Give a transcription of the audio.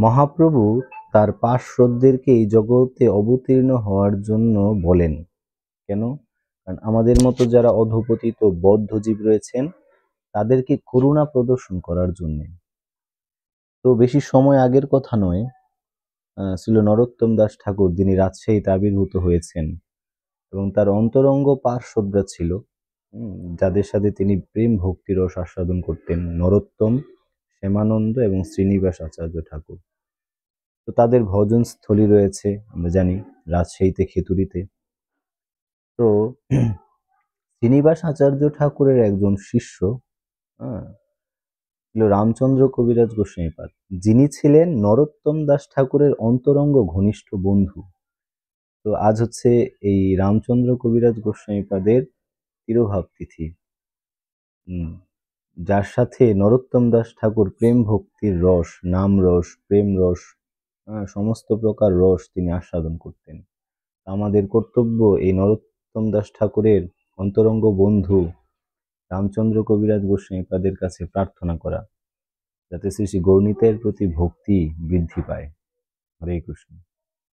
মহাপ্রভু তার পার্শ্বদেরকে এই জগতে অবতীর্ণ হওয়ার জন্য বলেন। কেন? কারণ আমাদের মতো যারা অধঃপতিত বদ্ধজীব রয়েছেন তাদেরকে করুণা প্রদর্শন করার জন্য। তো বেশি সময় আগের কথা নয়, ছিল নরোত্তম দাস ঠাকুর, যিনি রাজশাহীতে আবির্ভূত হয়েছেন এবং তার অন্তরঙ্গ পার্শ্বদরা ছিল, যাদের সাথে তিনি প্রেম ভক্তিরস আস্বাদন করতেন, নরোত্তম, শ্যামানন্দ এবং শ্রীনিবাস আচার্য ঠাকুর। তো তাদের ভজন স্থলী রয়েছে আমরা জানি রাজশাহীতে, খেতুরিতে। তো শ্রীনিবাস আচার্য ঠাকুরের একজন শিষ্য ছিল রামচন্দ্র কবিরাজ গোস্বামীপাদ, যিনি ছিলেন নরোত্তম দাস ঠাকুরের অন্তরঙ্গ ঘনিষ্ঠ বন্ধু। তো আজ হচ্ছে এই রামচন্দ্র কবিরাজ গোস্বামীপাদের তিরোভাব তিথি, যার সাথে নরোত্তম দাস ঠাকুর প্রেম ভক্তির রস, নাম রস, প্রেম রস, সমস্ত প্রকার রস তিনি আস্বাদন করতেন। আমাদের কর্তব্য এই নরোত্তম দাস ঠাকুরের অন্তরঙ্গ বন্ধু রামচন্দ্র কবিরাজ গোস্বামীপাদের কাছে প্রার্থনা করা, যাতে শ্রী শ্রী গৌরনীতের প্রতি ভক্তি বৃদ্ধি পায়। হরে কৃষ্ণ।